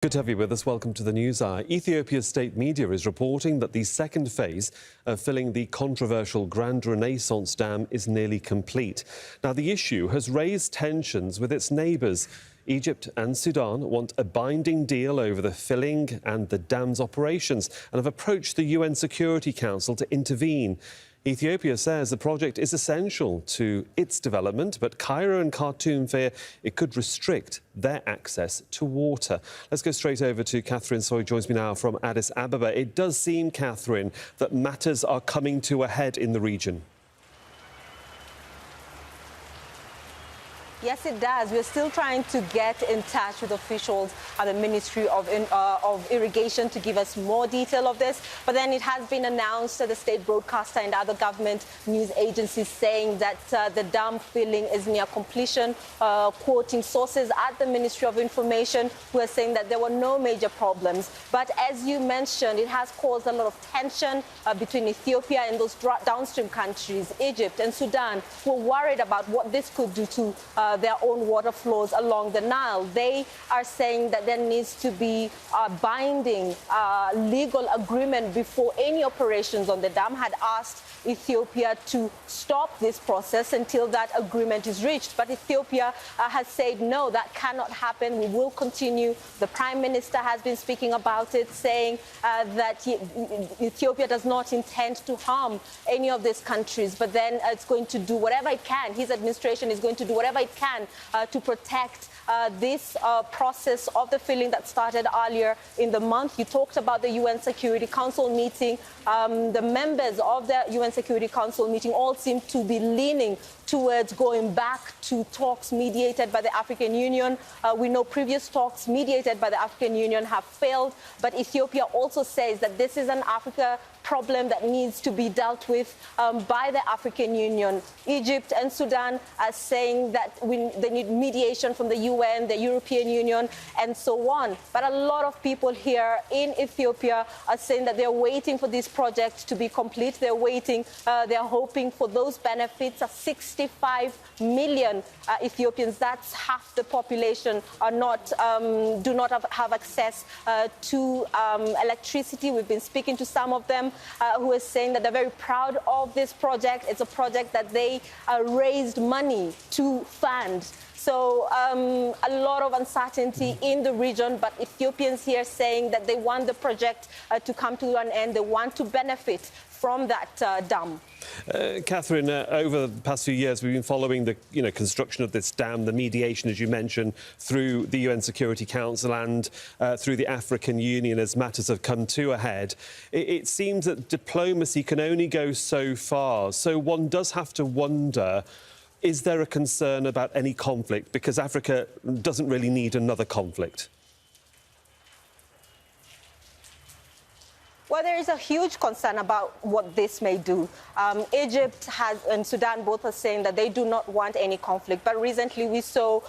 Good to have you with us. Welcome to the News Hour. Ethiopia's state media is reporting that the second phase of filling the controversial Grand Renaissance Dam is nearly complete. Now, the issue has raised tensions with its neighbours. Egypt and Sudan want a binding deal over the filling and the dam's operations and have approached the UN Security Council to intervene. Ethiopia says the project is essential to its development, but Cairo and Khartoum fear it could restrict their access to water. Let's go straight over to Catherine Soy, joins me now from Addis Ababa. It does seem, Catherine, that matters are coming to a head in the region. Yes, it does. We're still trying to get in touch with officials at the Ministry of Irrigation to give us more detail of this. But then it has been announced that the state broadcaster and other government news agencies saying that the dam filling is near completion, quoting sources at the Ministry of Information who are saying that there were no major problems. But as you mentioned, it has caused a lot of tension between Ethiopia and those downstream countries, Egypt and Sudan, who are worried about what this could do to their own water flows along the Nile. They are saying that there needs to be a binding legal agreement before any operations on the dam. Had asked Ethiopia to stop this process until that agreement is reached. But Ethiopia has said, no, that cannot happen. We will continue. The Prime Minister has been speaking about it, saying that Ethiopia does not intend to harm any of these countries, but then it's going to do whatever it can. His administration is going to do whatever it can to protect this process of the filling that started earlier in the month. You talked about the UN Security Council meeting. The members of the UN Security Council meeting all seem to be leaning towards going back to talks mediated by the African Union. We know previous talks mediated by the African Union have failed, but Ethiopia also says that this is an Africa problem that needs to be dealt with by the African Union. Egypt and Sudan are saying that they need mediation from the UN, the European Union, and so on. But a lot of people here in Ethiopia are saying that they're waiting for this project to be complete. They're waiting, they're hoping for those benefits. 65 million Ethiopians, that's half the population, are not, do not have access to electricity. We've been speaking to some of them who are saying that they're very proud of this project. It's a project that they raised money to fund. So a lot of uncertainty in the region, but Ethiopians here saying that they want the project to come to an end. They want to benefit from that dam. Catherine, over the past few years, we've been following the construction of this dam, the mediation, as you mentioned, through the UN Security Council and through the African Union as matters have come to a head. It seems that diplomacy can only go so far. So one does have to wonder, is there a concern about any conflict? Because Africa doesn't really need another conflict. Well, there is a huge concern about what this may do. Egypt and Sudan both are saying that they do not want any conflict. But recently we saw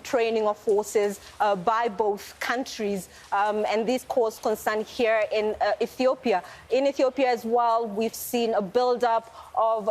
training of forces by both countries, and this caused concern here in Ethiopia. In Ethiopia as well, we've seen a build-up of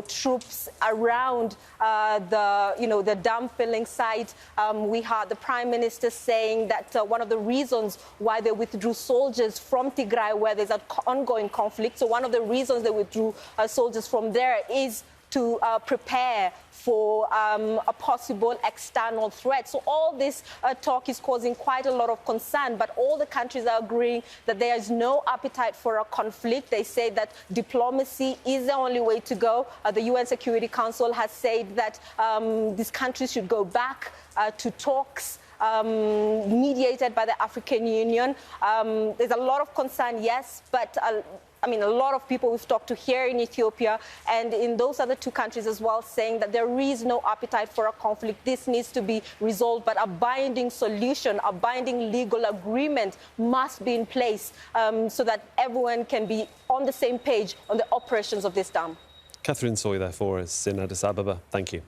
troops around the dam filling site. We heard the Prime Minister saying that one of the reasons why they withdrew soldiers from Tigray, where there's an ongoing conflict, so one of the reasons they withdrew soldiers from there is to prepare for a possible external threat. So all this talk is causing quite a lot of concern, but all the countries are agreeing that there is no appetite for a conflict. They say that diplomacy is the only way to go. The UN Security Council has said that these countries should go back to talks mediated by the African Union. There's a lot of concern, yes, but a lot of people we've talked to here in Ethiopia and in those other two countries as well, saying that there is no appetite for a conflict. This needs to be resolved, but a binding solution, a binding legal agreement must be in place so that everyone can be on the same page on the operations of this dam. Catherine Soy there for us in Addis Ababa. Thank you.